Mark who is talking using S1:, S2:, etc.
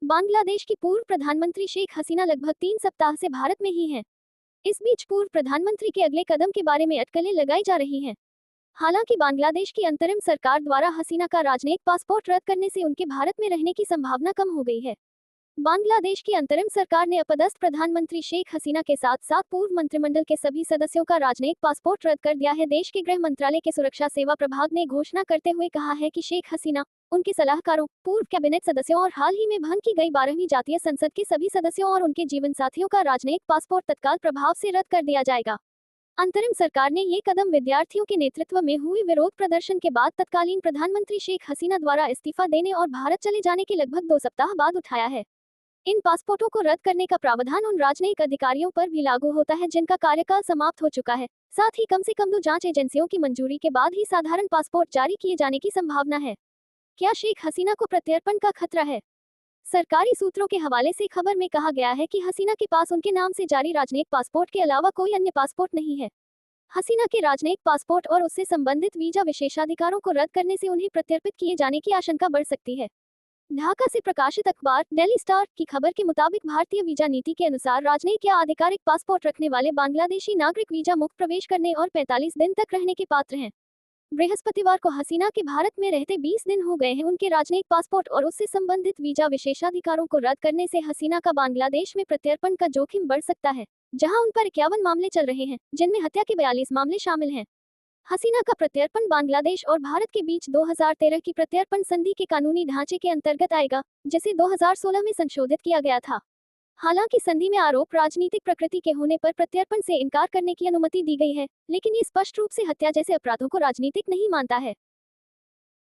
S1: बांग्लादेश की पूर्व प्रधानमंत्री शेख हसीना लगभग 3 सप्ताह से भारत में ही हैं। इस बीच पूर्व प्रधानमंत्री के अगले कदम के बारे में अटकलें लगाई जा रही हैं। हालांकि बांग्लादेश की अंतरिम सरकार द्वारा हसीना का राजनयिक पासपोर्ट रद्द करने से उनके भारत में रहने की संभावना कम हो गई है। बांग्लादेश की अंतरिम सरकार ने अपदस्थ प्रधानमंत्री शेख हसीना के साथ साथ पूर्व मंत्रिमंडल के सभी सदस्यों का राजनयिक पासपोर्ट रद्द कर दिया है। देश के गृह मंत्रालय के सुरक्षा सेवा प्रभाग ने घोषणा करते हुए कहा है कि शेख हसीना, उनके सलाहकारों, पूर्व कैबिनेट सदस्यों और हाल ही में भंग की गई 12वीं जातीय संसद के सभी सदस्यों और उनके जीवनसाथियों का राजनयिक पासपोर्ट तत्काल प्रभाव से रद्द कर दिया जाएगा। अंतरिम सरकार ने ये कदम विद्यार्थियों के नेतृत्व में हुए विरोध प्रदर्शन के बाद तत्कालीन प्रधानमंत्री शेख हसीना द्वारा इस्तीफा देने और भारत चले जाने के लगभग 2 सप्ताह बाद उठाया है। इन पासपोर्टों को रद्द करने का प्रावधान उन राजनयिक अधिकारियों पर भी लागू होता है जिनका कार्यकाल समाप्त हो चुका है। साथ ही कम से कम 2 जांच एजेंसियों की मंजूरी के बाद ही साधारण पासपोर्ट जारी किए जाने की संभावना है। क्या शेख हसीना को प्रत्यर्पण का खतरा है? सरकारी सूत्रों के हवाले से खबर में कहा गया है कि हसीना के पास उनके नाम से जारी राजनयिक पासपोर्ट के अलावा कोई अन्य पासपोर्ट नहीं है। हसीना के राजनयिक पासपोर्ट और उससे संबंधित वीजा विशेषाधिकारों को रद्द करने से उन्हें प्रत्यर्पित किए जाने की आशंका बढ़ सकती है। ढाका से प्रकाशित अखबार डेली स्टार की खबर के मुताबिक भारतीय वीजा नीति के अनुसार राजनयिक या आधिकारिक पासपोर्ट रखने वाले बांग्लादेशी नागरिक वीजा मुक्त प्रवेश करने और 45 दिन तक रहने के पात्र हैं। बृहस्पतिवार को हसीना के भारत में रहते 20 दिन हो गए हैं। उनके राजनयिक पासपोर्ट और उससे संबंधित वीजा विशेषाधिकारों को रद्द करने से हसीना का बांग्लादेश में प्रत्यर्पण का जोखिम बढ़ सकता है, जहां उन पर 51 मामले चल रहे हैं, जिनमें हत्या के 42 मामले शामिल हैं। हसीना का प्रत्यर्पण बांग्लादेश और भारत के बीच 2013 की प्रत्यर्पण संधि के कानूनी ढांचे के अंतर्गत आएगा, जिसे 2016 में संशोधित किया गया था। हालांकि संधि में आरोप राजनीतिक प्रकृति के होने पर प्रत्यर्पण से इनकार करने की अनुमति दी गई है, लेकिन ये स्पष्ट रूप से हत्या जैसे अपराधों को राजनीतिक नहीं मानता है।